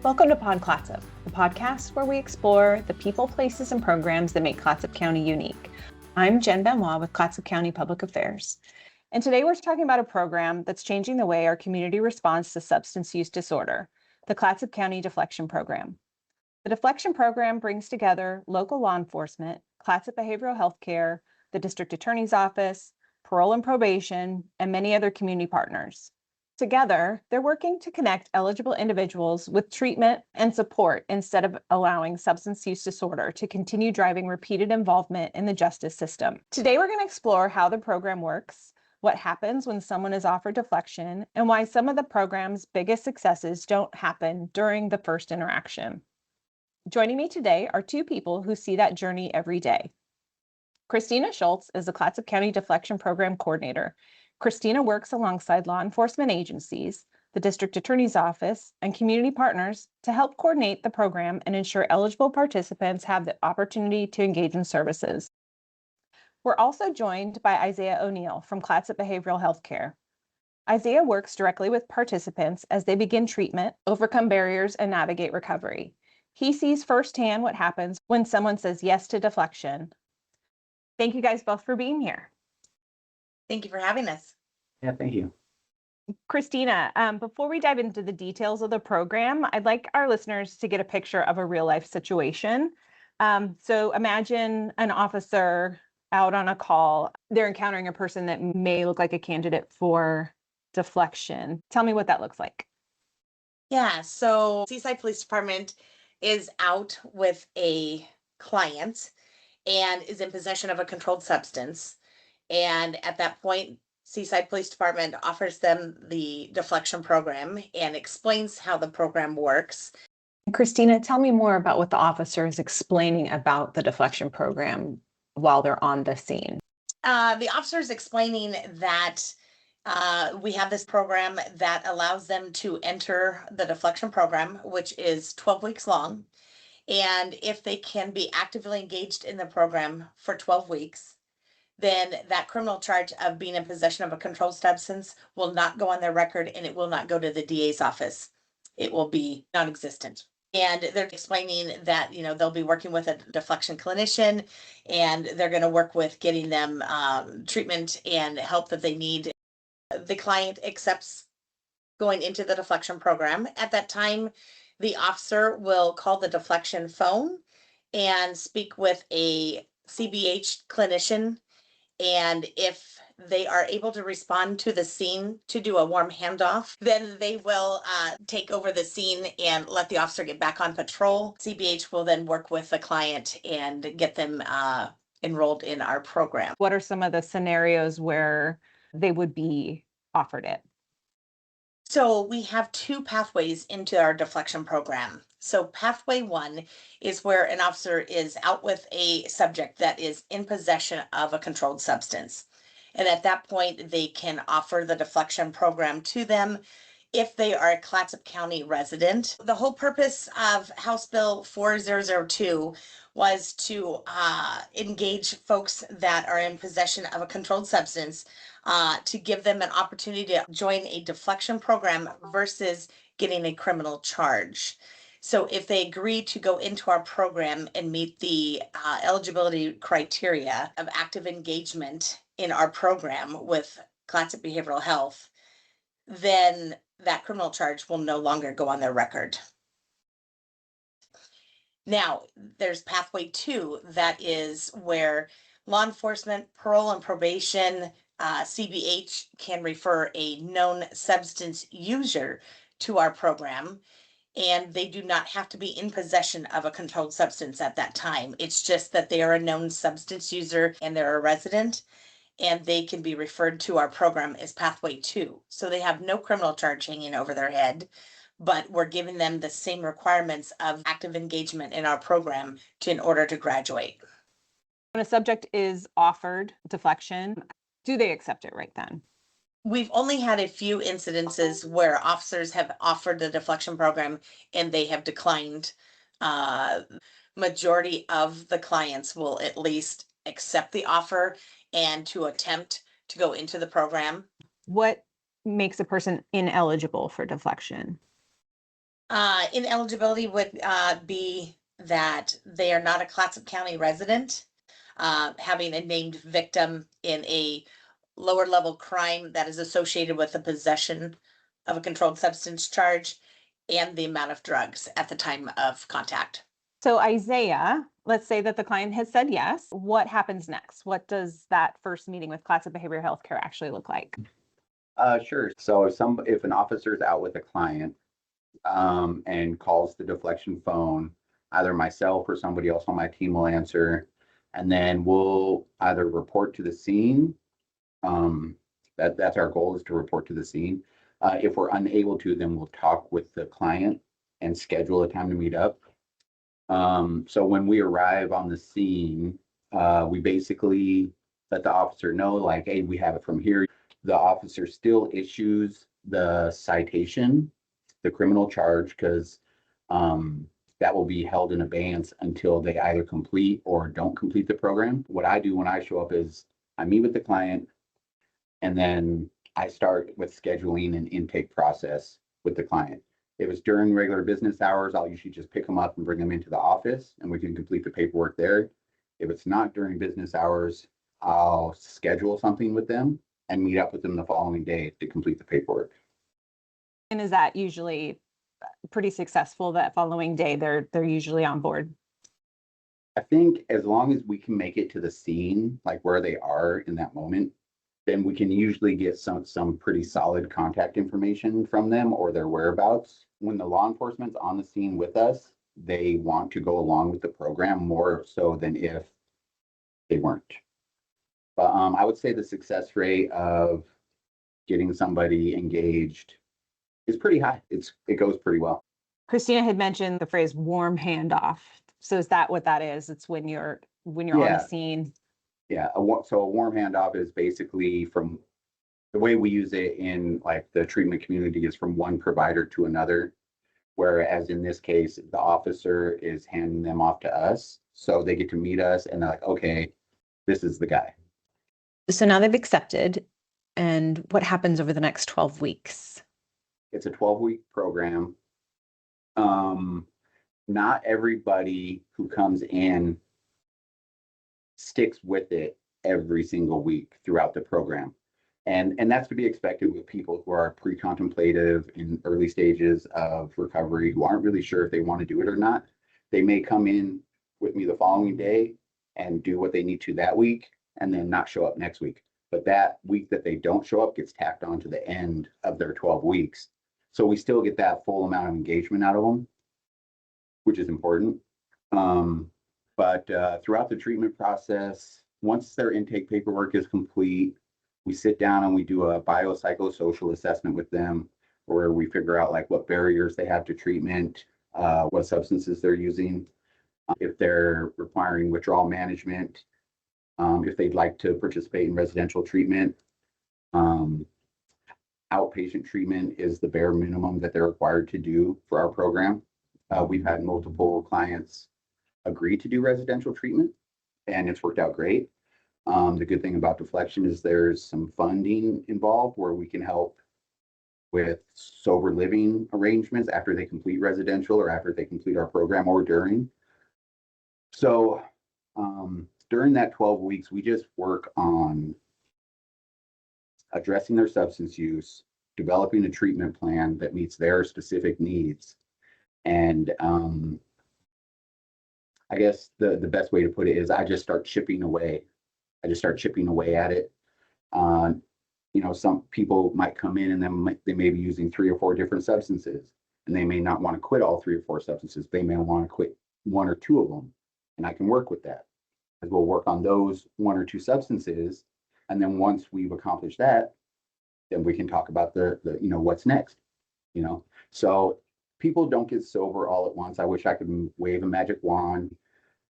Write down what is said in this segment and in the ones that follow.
Welcome to PODClatsop, the podcast where we explore the people, places, and programs that make Clatsop County unique. I'm Jen Benoit with Clatsop County Public Affairs. And today we're talking about a program that's changing the way our community responds to substance use disorder, the Clatsop County Deflection Program. The Deflection Program brings together local law enforcement, Clatsop Behavioral Health Care, the District Attorney's Office, parole and probation, and many other community partners. Together, they're working to connect eligible individuals with treatment and support instead of allowing substance use disorder to continue driving repeated involvement in the justice system. Today, we're going to explore how the program works, what happens when someone is offered deflection, and why some of the program's biggest successes don't happen during the first interaction. Joining me today are two people who see that journey every day. Christina Schulz is the Clatsop County Deflection Program Coordinator. Christina works alongside law enforcement agencies, the District Attorney's Office, and community partners to help coordinate the program and ensure eligible participants have the opportunity to engage in services. We're also joined by Isaiah O'Neill from Clatsop Behavioral Health Care. Isaiah works directly with participants as they begin treatment, overcome barriers, and navigate recovery. He sees firsthand what happens when someone says yes to deflection. Thank you guys both for being here. Thank you for having us. Yeah, thank you. Christina, before we dive into the details of the program, I'd like our listeners to get a picture of a real life situation. So imagine an officer out on a call. They're encountering a person that may look like a candidate for deflection. Tell me what that looks like. Yeah, so Seaside Police Department is out with a client and is in possession of a controlled substance. And at that point, Seaside Police Department offers them the deflection program and explains how the program works. Christina, tell me more about what the officer is explaining about the deflection program while they're on the scene. The officer is explaining that we have this program that allows them to enter the deflection program, which is 12 weeks long. And if they can be actively engaged in the program for 12 weeks, then that criminal charge of being in possession of a controlled substance will not go on their record and it will not go to the DA's office. It will be non-existent. And they're explaining that, they'll be working with a deflection clinician and they're going to work with getting them treatment and help that they need. The client accepts going into the deflection program. At that time, the officer will call the deflection phone and speak with a CBH clinician. And if they are able to respond to the scene to do a warm handoff, then they will take over the scene and let the officer get back on patrol. CBH will then work with the client and get them enrolled in our program. What are some of the scenarios where they would be offered it? So we have two pathways into our deflection program. So pathway one is where an officer is out with a subject that is in possession of a controlled substance. And at that point, they can offer the deflection program to them if they are a Clatsop County resident. The whole purpose of House Bill 4002 was to engage folks that are in possession of a controlled substance to give them an opportunity to join a deflection program versus getting a criminal charge. So if they agree to go into our program and meet the eligibility criteria of active engagement in our program with Clatsop Behavioral Health, then that criminal charge will no longer go on their record. Now, there's pathway two, that is where law enforcement, parole and probation, CBH can refer a known substance user to our program, and they do not have to be in possession of a controlled substance at that time. It's just that they are a known substance user and they're a resident, and they can be referred to our program as pathway two. So they have no criminal charge hanging over their head, but we're giving them the same requirements of active engagement in our program in order to graduate. When a subject is offered deflection, do they accept it right then? We've only had a few incidences where officers have offered the deflection program and they have declined. Majority of the clients will at least accept the offer and to attempt to go into the program. What makes a person ineligible for deflection? Ineligibility would be that they are not a Clatsop County resident, having a named victim in a lower level crime that is associated with the possession of a controlled substance charge and the amount of drugs at the time of contact. So Isaiah, let's say that the client has said yes. What happens next? What does that first meeting with Clatsop Behavioral Health Care actually look like? Sure. So if an officer is out with a client and calls the deflection phone, either myself or somebody else on my team will answer, and then we'll either report to the scene. That's our goal, is to report to the scene. If we're unable to, then we'll talk with the client and schedule a time to meet up. So when we arrive on the scene, we basically let the officer know, like, hey, we have it from here. The officer still issues the citation, the criminal charge, because that will be held in abeyance until they either complete or don't complete the program. What I do when I show up is I meet with the client, and then I start with scheduling an intake process with the client. If it's during regular business hours, I'll usually just pick them up and bring them into the office, and we can complete the paperwork there. If it's not during business hours, I'll schedule something with them and meet up with them the following day to complete the paperwork. And is that usually pretty successful that following day they're usually on board? I think as long as we can make it to the scene, like where they are in that moment, then we can usually get some pretty solid contact information from them or their whereabouts. When the law enforcement's on the scene with us, they want to go along with the program more so than if they weren't. But I would say the success rate of getting somebody engaged is pretty high. It goes pretty well. Christina had mentioned the phrase warm handoff. So is that what that is? It's when you're on the scene. Yeah. So a warm handoff is basically, from the way we use it in like the treatment community, is from one provider to another. Whereas in this case, the officer is handing them off to us. So they get to meet us and they're like, okay, this is the guy. So now they've accepted. And what happens over the next 12 weeks? It's a 12-week program. Not everybody who comes in sticks with it every single week throughout the program. And that's to be expected with people who are pre-contemplative in early stages of recovery, who aren't really sure if they want to do it or not. They may come in with me the following day and do what they need to that week and then not show up next week. But that week that they don't show up gets tacked on to the end of their 12 weeks. So we still get that full amount of engagement out of them, which is important. But throughout the treatment process, once their intake paperwork is complete, we sit down and we do a biopsychosocial assessment with them, where we figure out like what barriers they have to treatment, what substances they're using, if they're requiring withdrawal management, if they'd like to participate in residential treatment. Outpatient treatment is the bare minimum that they're required to do for our program. We've had multiple clients agree to do residential treatment, and it's worked out great. The good thing about Deflection is there's some funding involved where we can help with sober living arrangements after they complete residential or after they complete our program or during. So during that 12 weeks, we just work on addressing their substance use, developing a treatment plan that meets their specific needs. And I guess the best way to put it is I just start chipping away. I just start chipping away at it. Some people might come in and then they may be using 3 or 4 different substances, and they may not want to quit all 3 or 4 substances. They may want to quit 1 or 2 of them, and I can work with that. As we'll work on those 1 or 2 substances, and then once we've accomplished that, then we can talk about the what's next. So people don't get sober all at once. I wish I could wave a magic wand,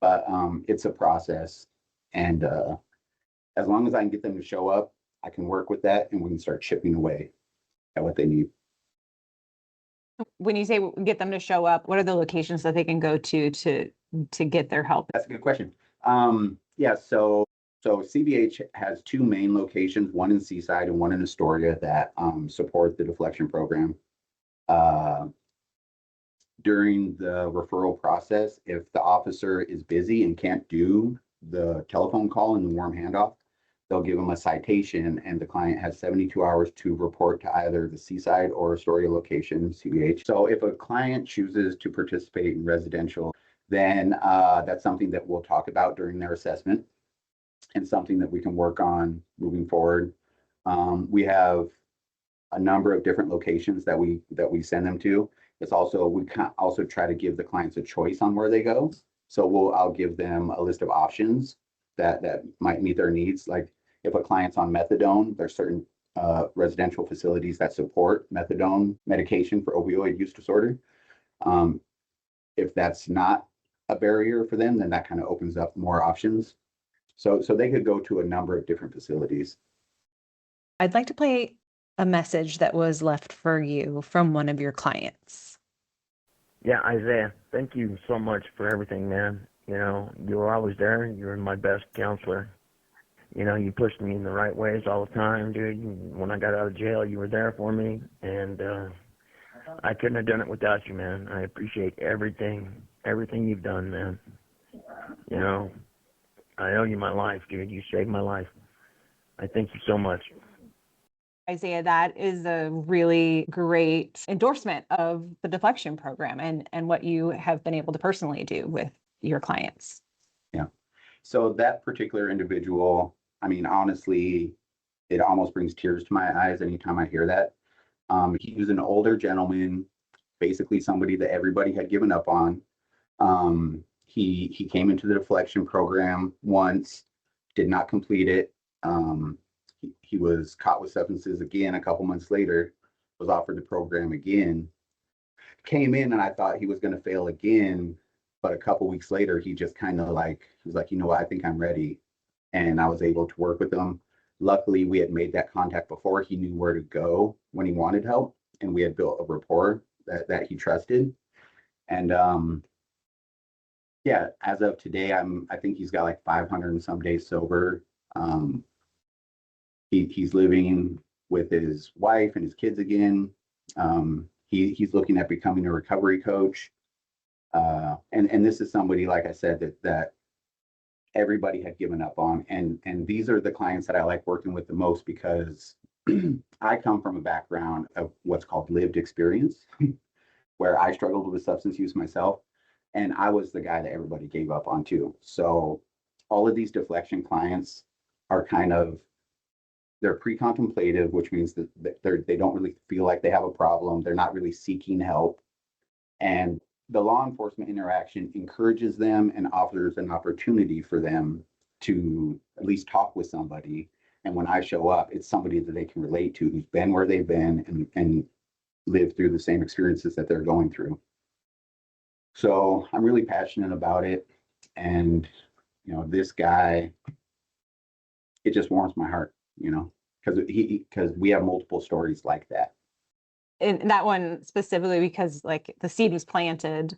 but it's a process, and as long as I can get them to show up, I can work with that, and we can start chipping away at what they need. When you say get them to show up, what are the locations that they can go to get their help? That's a good question. So CBH has 2 main locations, one in Seaside and one in Astoria, that support the Deflection program. during the referral process, if the officer is busy and can't do the telephone call and the warm handoff, they'll give them a citation, and the client has 72 hours to report to either the Seaside or Astoria location, CBH. So if a client chooses to participate in residential, then that's something that we'll talk about during their assessment and something that we can work on moving forward. We have a number of different locations that we send them to. It's also, we can also try to give the clients a choice on where they go. So I'll give them a list of options that might meet their needs. Like if a client's on methadone, there's certain residential facilities that support methadone medication for opioid use disorder. If that's not a barrier for them, then that kind of opens up more options. So they could go to a number of different facilities. I'd like to play a message that was left for you from one of your clients. Yeah, Isaiah, thank you so much for everything, man. You know, you were always there. You were my best counselor. You know, you pushed me in the right ways all the time, dude. When I got out of jail, you were there for me, and I couldn't have done it without you, man. I appreciate everything you've done, man. You know, I owe you my life, dude. You saved my life. I thank you so much. Isaiah, that is a really great endorsement of the Deflection Program and what you have been able to personally do with your clients. Yeah. So that particular individual, I mean, honestly, it almost brings tears to my eyes anytime I hear that. He was an older gentleman, basically somebody that everybody had given up on. He came into the Deflection Program once, did not complete it. He was caught with substances again a couple months later, was offered the program again, came in, and I thought he was going to fail again. But a couple weeks later, he just kind of was like, you know what, I think I'm ready. And I was able to work with him. Luckily, we had made that contact before. He knew where to go when he wanted help, and we had built a rapport that he trusted. And yeah, as of today, I think he's got like 500 and some days sober. He's living with his wife and his kids again. He's looking at becoming a recovery coach. And this is somebody, like I said, that everybody had given up on. And these are the clients that I like working with the most, because I come from a background of what's called lived experience, where I struggled with substance use myself. And I was the guy that everybody gave up on too. So all of these deflection clients are they're pre-contemplative, which means that they don't really feel like they have a problem. They're not really seeking help. And the law enforcement interaction encourages them and offers an opportunity for them to at least talk with somebody. And when I show up, it's somebody that they can relate to, who's been where they've been and lived through the same experiences that they're going through. So I'm really passionate about it. And, you know, this guy, it just warms my heart, you know, because we have multiple stories like that. And that one specifically because like the seed was planted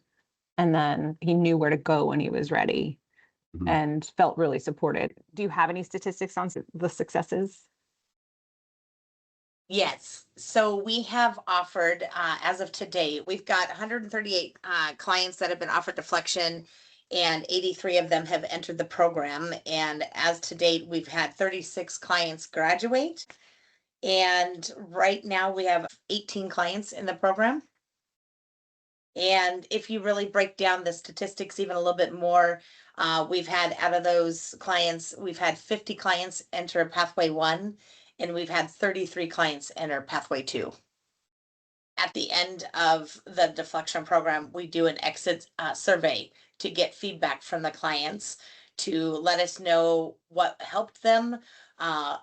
and then he knew where to go when he was ready and felt really supported. Do you have any statistics on the successes? Yes. So we have offered, as of today, we've got 138 clients that have been offered deflection, and 83 of them have entered the program. And as to date, we've had 36 clients graduate. And right now we have 18 clients in the program. And if you really break down the statistics even a little bit more, we've had out of those clients, we've had 50 clients enter pathway 1, and we've had 33 clients enter pathway 2. At the end of the deflection program, we do an exit survey to get feedback from the clients to let us know what helped them,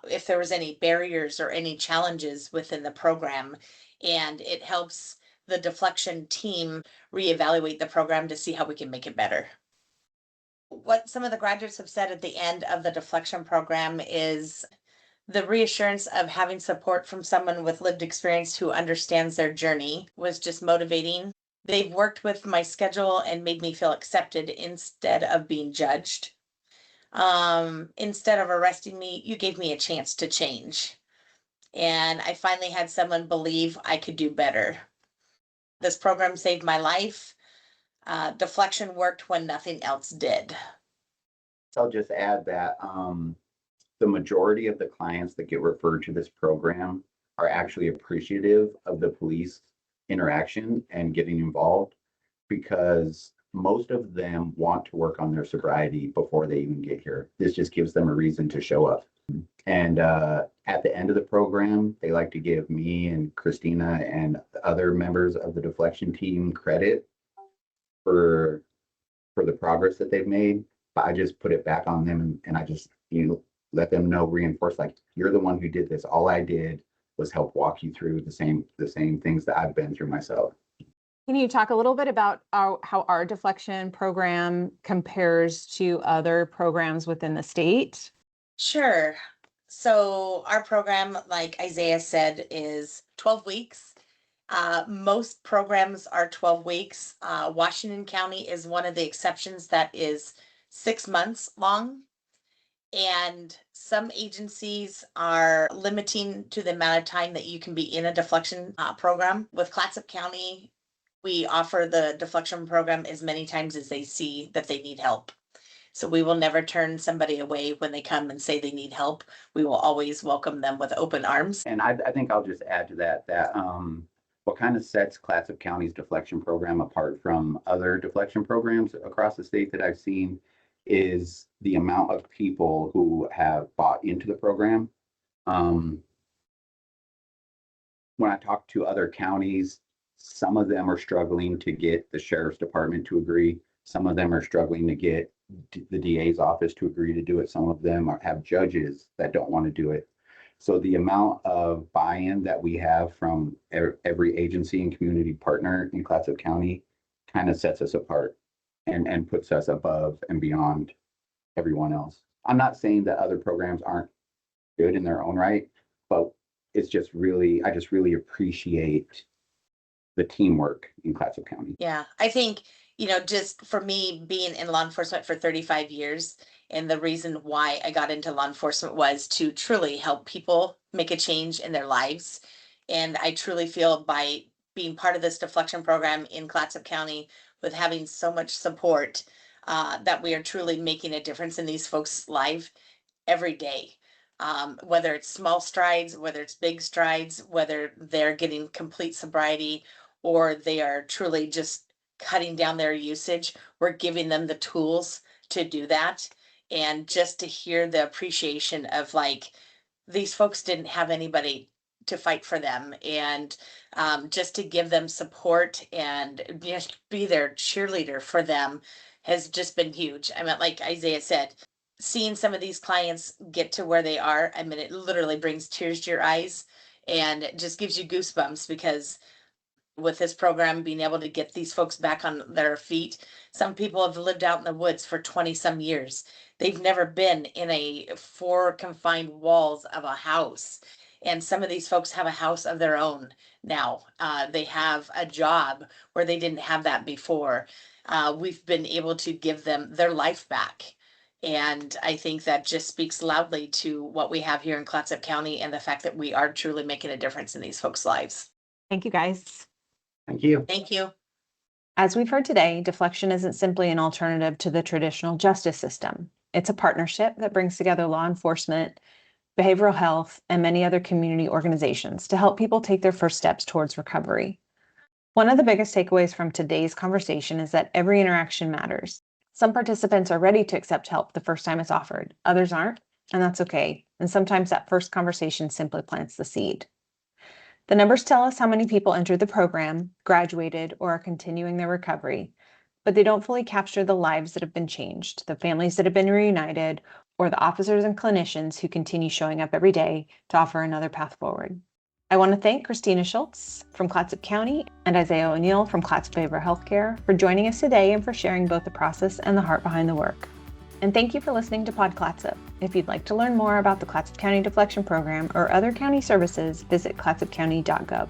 if there was any barriers or any challenges within the program. And it helps the deflection team reevaluate the program to see how we can make it better. What some of the graduates have said at the end of the deflection program is the reassurance of having support from someone with lived experience who understands their journey was just motivating. They've worked with my schedule and made me feel accepted instead of being judged. Instead of arresting me, you gave me a chance to change. And I finally had someone believe I could do better. This program saved my life. Deflection worked when nothing else did. I'll just add that the majority of the clients that get referred to this program are actually appreciative of the police interaction and getting involved, because most of them want to work on their sobriety before they even get here. This just gives them a reason to show up. And at the end of the program, they like to give me and Christina and other members of the deflection team credit for the progress that they've made. But I just put it back on them, and I just, let them know, reinforce, like, you're the one who did this. All I did was help walk you through the same things that I've been through myself. Can you talk a little bit about how our deflection program compares to other programs within the state? Sure. So our program, like Isaiah said, is 12 weeks. Most programs are 12 weeks. Washington County is one of the exceptions that is 6 months long. And some agencies are limiting to the amount of time that you can be in a deflection program. With Clatsop County, we offer the deflection program as many times as they see that they need help. So we will never turn somebody away when they come and say they need help. We will always welcome them with open arms. And I think I'll just add to that what kind of sets Clatsop County's deflection program apart from other deflection programs across the state that I've seen is the amount of people who have bought into the program. When I talk to other counties, some of them are struggling to get the sheriff's department to agree. Some of them are struggling to get the DA's office to agree to do it. Some of them have judges that don't want to do it. So the amount of buy-in that we have from every agency and community partner in Clatsop County kind of sets us apart and puts us above and beyond everyone else. I'm not saying that other programs aren't good in their own right, but it's just really, I just really appreciate the teamwork in Clatsop County. Yeah, I think, just for me being in law enforcement for 35 years, and the reason why I got into law enforcement was to truly help people make a change in their lives. And I truly feel by being part of this deflection program in Clatsop County, with having so much support, that we are truly making a difference in these folks' life every day. Whether it's small strides, whether it's big strides, whether they're getting complete sobriety, or they are truly just cutting down their usage, we're giving them the tools to do that. And just to hear the appreciation of, like, these folks didn't have anybody to fight for them, and just to give them support and just be their cheerleader for them has just been huge. I mean, like Isaiah said, seeing some of these clients get to where they are, I mean, it literally brings tears to your eyes, and it just gives you goosebumps, because with this program, being able to get these folks back on their feet, some people have lived out in the woods for 20 some years. They've never been in a 4 confined walls of a house. And some of these folks have a house of their own now. They have a job where they didn't have that before. We've been able to give them their life back. And I think that just speaks loudly to what we have here in Clatsop County, and the fact that we are truly making a difference in these folks' lives. Thank you, guys. Thank you. Thank you. As we've heard today, deflection isn't simply an alternative to the traditional justice system. It's a partnership that brings together law enforcement, behavioral health, and many other community organizations to help people take their first steps towards recovery. One of the biggest takeaways from today's conversation is that every interaction matters. Some participants are ready to accept help the first time it's offered. Others aren't, and that's okay. And sometimes that first conversation simply plants the seed. The numbers tell us how many people entered the program, graduated, or are continuing their recovery, but they don't fully capture the lives that have been changed, the families that have been reunited, or the officers and clinicians who continue showing up every day to offer another path forward. I want to thank Christina Schulz from Clatsop County and Isaiah O'Neill from Clatsop Behavioral Healthcare for joining us today and for sharing both the process and the heart behind the work. And thank you for listening to PODClatsop. If you'd like to learn more about the Clatsop County Deflection Program or other county services, visit clatsopcounty.gov.